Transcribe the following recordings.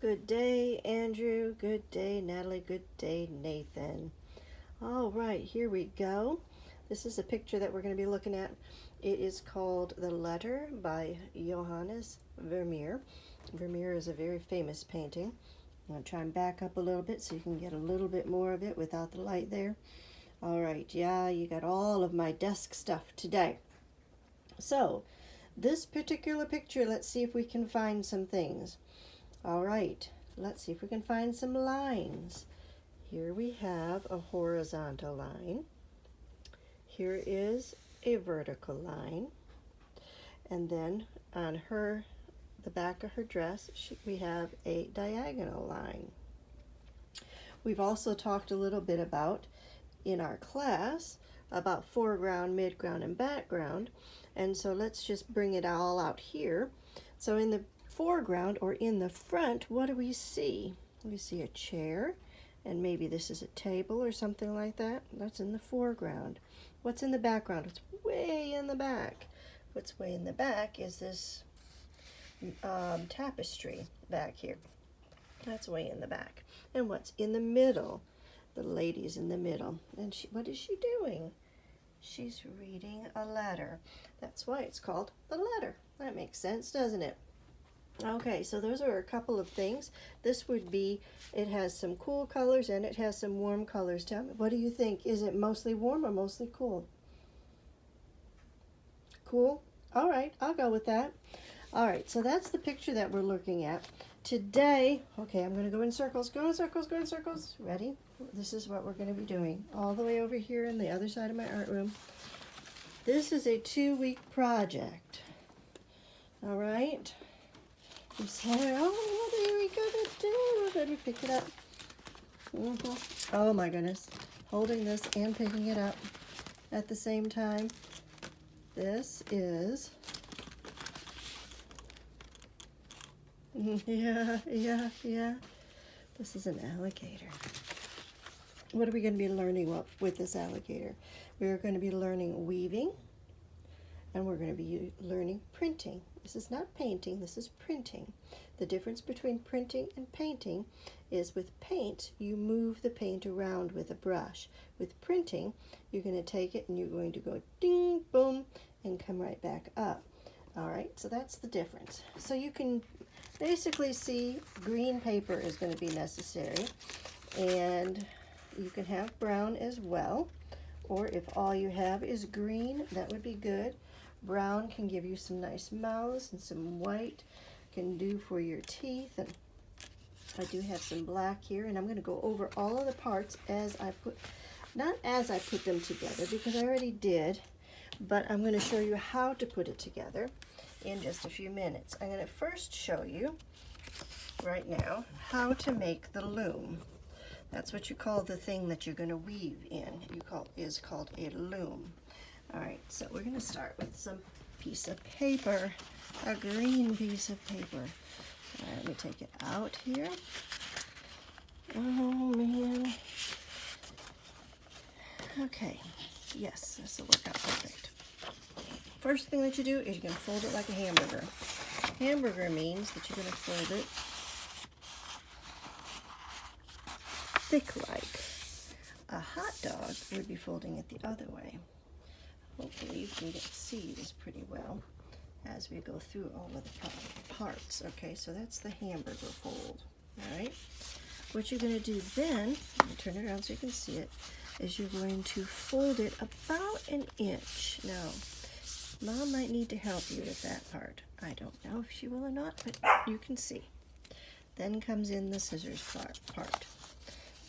Good day, Andrew. Good day, Natalie. Good day, Nathan. All right, here we go. This is a picture that we're going to be looking at. It is called The Letter by Johannes Vermeer. Vermeer is a very famous painting. I'm going to try and back up a little bit so you can get a little bit more of it without the light there. All right, yeah, you got all of my desk stuff today. So, this particular picture, let's see if we can find some things. All right, let's see if we can find some lines. Here we have a horizontal line. Here is a vertical line. And then on the back of her dress, we have a diagonal line. We've also talked a little bit about, in our class, about foreground, midground, and background. And so let's just bring it all out here. So in the foreground, or in the front, what do we see? We see a chair, and maybe this is a table or something like that. That's in the foreground. What's in the background? It's way in the back. What's way in the back is this tapestry back here. That's way in the back. And what's in the middle? The lady's in the middle. And what is she doing? She's reading a letter. That's why it's called The Letter. That makes sense, doesn't it? Okay, so those are a couple of things. This would be, it has some cool colors and it has some warm colors. Tell me, what do you think? Is it mostly warm or mostly cool? Cool? All right, I'll go with that. All right, so that's the picture that we're looking at. Today, okay, I'm going to go in circles. Go in circles, go in circles. Ready? This is what we're going to be doing. All the way over here in the other side of my art room. This is a 2-week project. All right? You say, oh, what are we going to do? Let me pick it up. Oh my goodness. Holding this and picking it up at the same time. This is, yeah. This is an alligator. What are we going to be learning with this alligator? We're going to be learning weaving, and we're going to be learning printing. This is not painting, this is printing. The difference between printing and painting is with paint, you move the paint around with a brush. With printing, you're going to take it and you're going to go ding, boom, and come right back up. All right, so that's the difference. So you can basically see green paper is going to be necessary, and you can have brown as well, or if all you have is green, that would be good. Brown can give you some nice mouths, and some white can do for your teeth. And I do have some black here, and I'm going to go over all of the parts as I put, not as I put them together, because I already did, but I'm going to show you how to put it together in just a few minutes. I'm going to first show you right now how to make the loom. That's what you call the thing that you're going to weave in. Is called a loom. All right, so we're going to start with some piece of paper, a green piece of paper. All right, let me take it out here. Oh, man. Okay, yes, this will work out perfect. First thing that you do is you're going to fold it like a hamburger. Hamburger means that you're going to fold it thick-like. A hot dog would be folding it the other way. Hopefully you can see this pretty well as we go through all of the parts. Okay, so that's the hamburger fold. All right. What you're going to do then, let me turn it around so you can see it, is you're going to fold it about an inch. Now, Mom might need to help you with that part. I don't know if she will or not, but you can see. Then comes in the scissors part.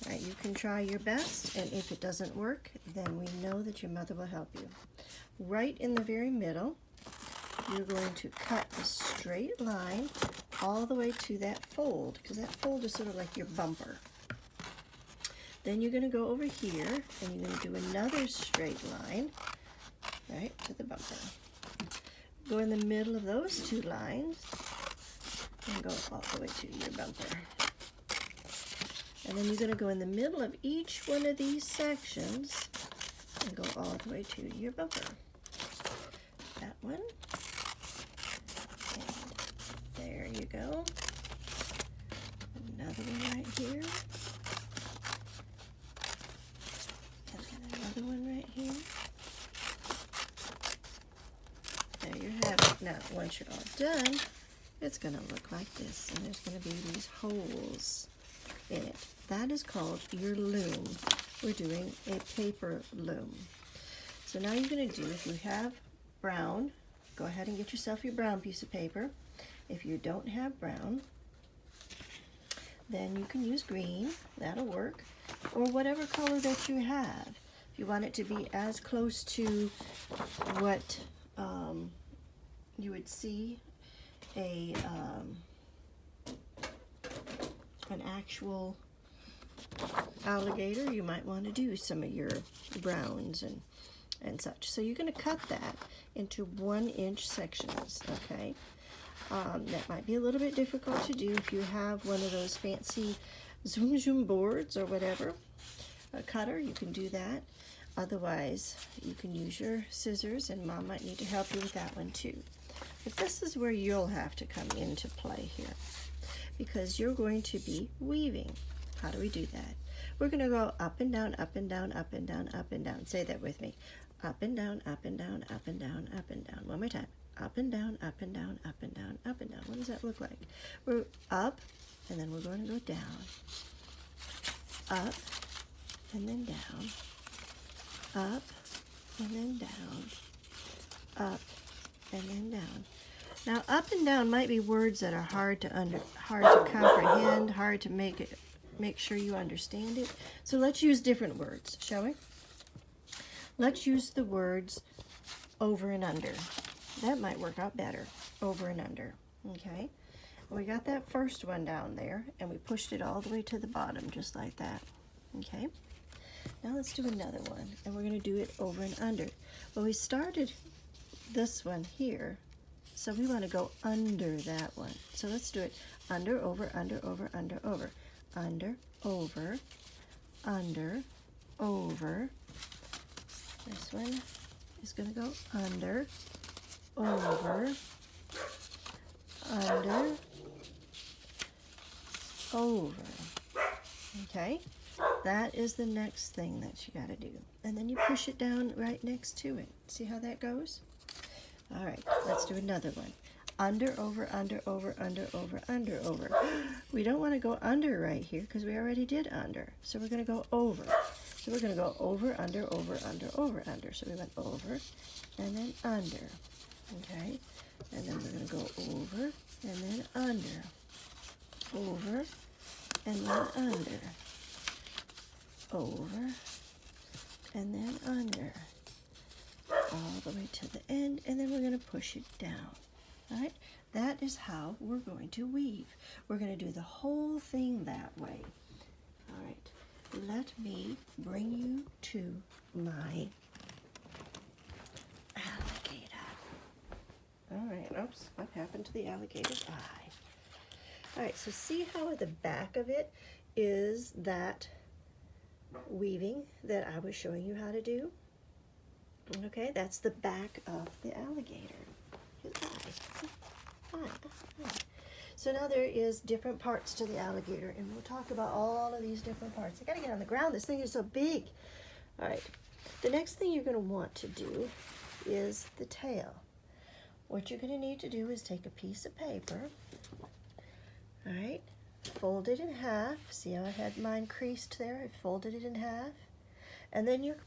All right, you can try your best, and if it doesn't work, then we know that your mother will help you. Right in the very middle, you're going to cut a straight line all the way to that fold, because that fold is sort of like your bumper. Then you're going to go over here, and you're going to do another straight line, right, to the bumper. Go in the middle of those two lines, and go all the way to your bumper. And then you're going to go in the middle of each one of these sections and go all the way to your bumper. That one. And there you go. here. And then another one right here. There you have it. Now, once you're all done, it's going to look like this, and there's going to be these holes in it. That is called your loom. We're doing a paper loom. So now you're going to do, if you have brown, go ahead and get yourself your brown piece of paper. If you don't have brown, then you can use green. That'll work. Or whatever color that you have. If you want it to be as close to what you would see an actual alligator, you might want to do some of your browns and such. So you're going to cut that into 1-inch sections, okay? That might be a little bit difficult to do if you have one of those fancy zoom boards or whatever. A cutter, you can do that. Otherwise, you can use your scissors, and Mom might need to help you with that one too. But this is where you'll have to come into play here, because you're going to be weaving. How do we do that? We're going to go up and down, up and down, up and down, up and down. Say that with me. Up and down, up and down, up and down, up and down. One more time. Up and down, up and down, up and down, up and down. What does that look like? We're up, and then we're going to go down. Up, and then down. Up, and then down. Up, and then down. Now, up and down might be words that are hard to comprehend, hard to make sure you understand it. So let's use different words, shall we? Let's use the words over and under. That might work out better. Over and under. Okay? We got that first one down there, and we pushed it all the way to the bottom, just like that. Okay? Now let's do another one, and we're going to do it over and under. Well, we started this one here, so we want to go under that one. So let's do it under, over, under, over, under, over. Under, over, under, over. This one is going to go under, over, under, over. Okay? That is the next thing that you got to do. And then you push it down right next to it. See how that goes? All right, let's do another one. Under, over, under, over, under, over, under, over. We don't want to go under right here because we already did under. So we're going to go over. So we're going to go over, under, over, under, over, under. So we went over and then under. Okay? And then we're going to go over and then under. Over and then under. Over and then under. All the way to the end, and then we're going to push it down. All right? That is how we're going to weave. We're going to do the whole thing that way. All right. Let me bring you to my alligator. All right. Oops. What happened to the alligator's eye? All right. So see how at the back of it is that weaving that I was showing you how to do? Okay, that's the back of the alligator. His eye. So now there is different parts to the alligator, and we'll talk about all of these different parts. I gotta get on the ground. This thing is so big. All right. The next thing you're going to want to do is the tail. What you're going to need to do is take a piece of paper. All right. Fold it in half. See how I had mine creased there? I folded it in half. And then you're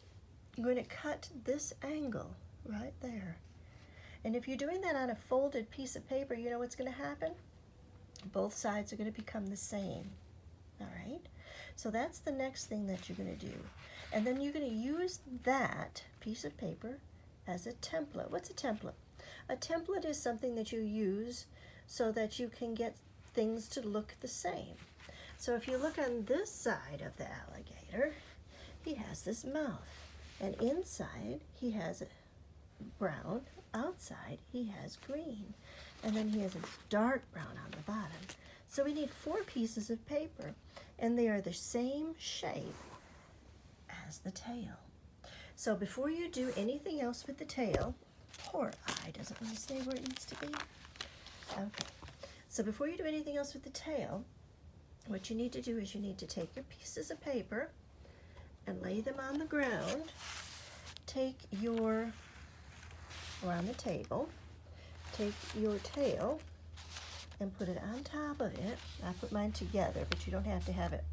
going to cut this angle right there. And if you're doing that on a folded piece of paper, you know what's going to happen? Both sides are going to become the same. All right? So that's the next thing that you're going to do. And then you're going to use that piece of paper as a template. What's a template? A template is something that you use so that you can get things to look the same. So if you look on this side of the alligator, he has this mouth. And inside, he has a brown. Outside, he has green. And then he has a dark brown on the bottom. So we need 4 pieces of paper. And they are the same shape as the tail. So before you do anything else with the tail, poor eye doesn't want to stay where it needs to be. Okay. So before you do anything else with the tail, what you need to do is you need to take your pieces of paper and lay them on the ground. Take your, or on the table, take your tail and put it on top of it. I put mine together, but you don't have to have it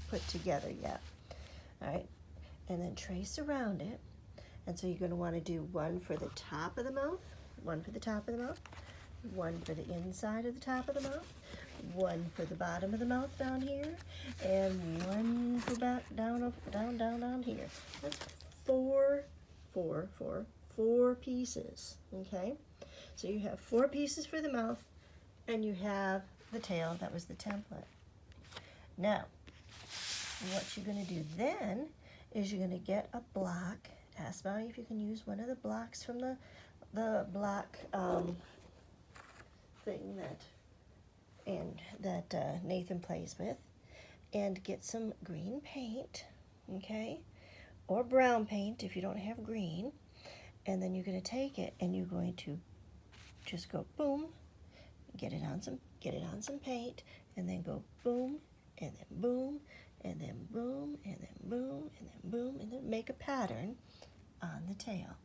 put together yet. All right, and then trace around it. And so you're going to want to do one for the top of the mouth, one for the top of the mouth, one for the inside of the top of the mouth, one for the bottom of the mouth down here, and one for back down here. That's four pieces, okay? So you have 4 pieces for the mouth, and you have the tail. That was the template. Now, what you're going to do then is you're going to get a block. Ask Mommy if you can use one of the blocks from the block thing that Nathan plays with, and get some green paint, okay, or brown paint if you don't have green. And then you're going to take it and you're going to just go boom, get it on some paint, and then go boom, and then boom, and then boom, and then boom, and then boom, and then make a pattern on the tail.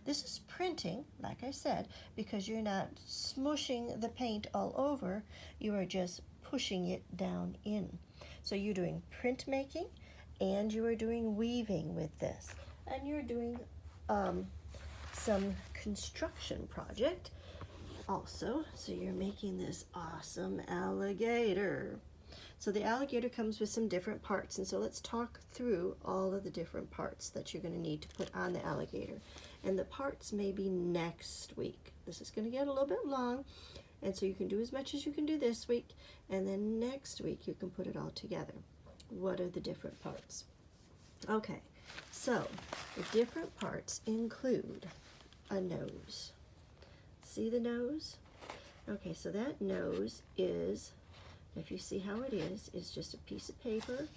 This is printing, like I said, because you're not smushing the paint all over, you are just pushing it down in. So you're doing printmaking, and you are doing weaving with this, and you're doing some construction project also. So you're making this awesome alligator. So the alligator comes with some different parts, and so let's talk through all of the different parts that you're going to need to put on the alligator. And the parts may be next week. This is going to get a little bit long, and so you can do as much as you can do this week, and then next week you can put it all together. What are the different parts? Okay, so the different parts include a nose. See the nose? Okay, so that nose is, if you see how it is just a piece of paper,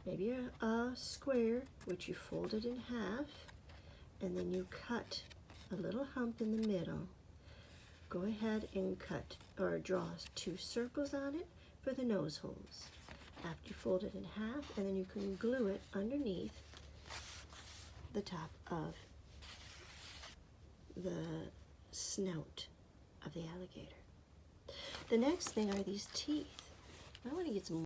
maybe a square, which you folded in half, and then you cut a little hump in the middle. Go ahead and cut or draw 2 circles on it for the nose holes. After you fold it in half, and then you can glue it underneath the top of the snout of the alligator. The next thing are these teeth. I want to get some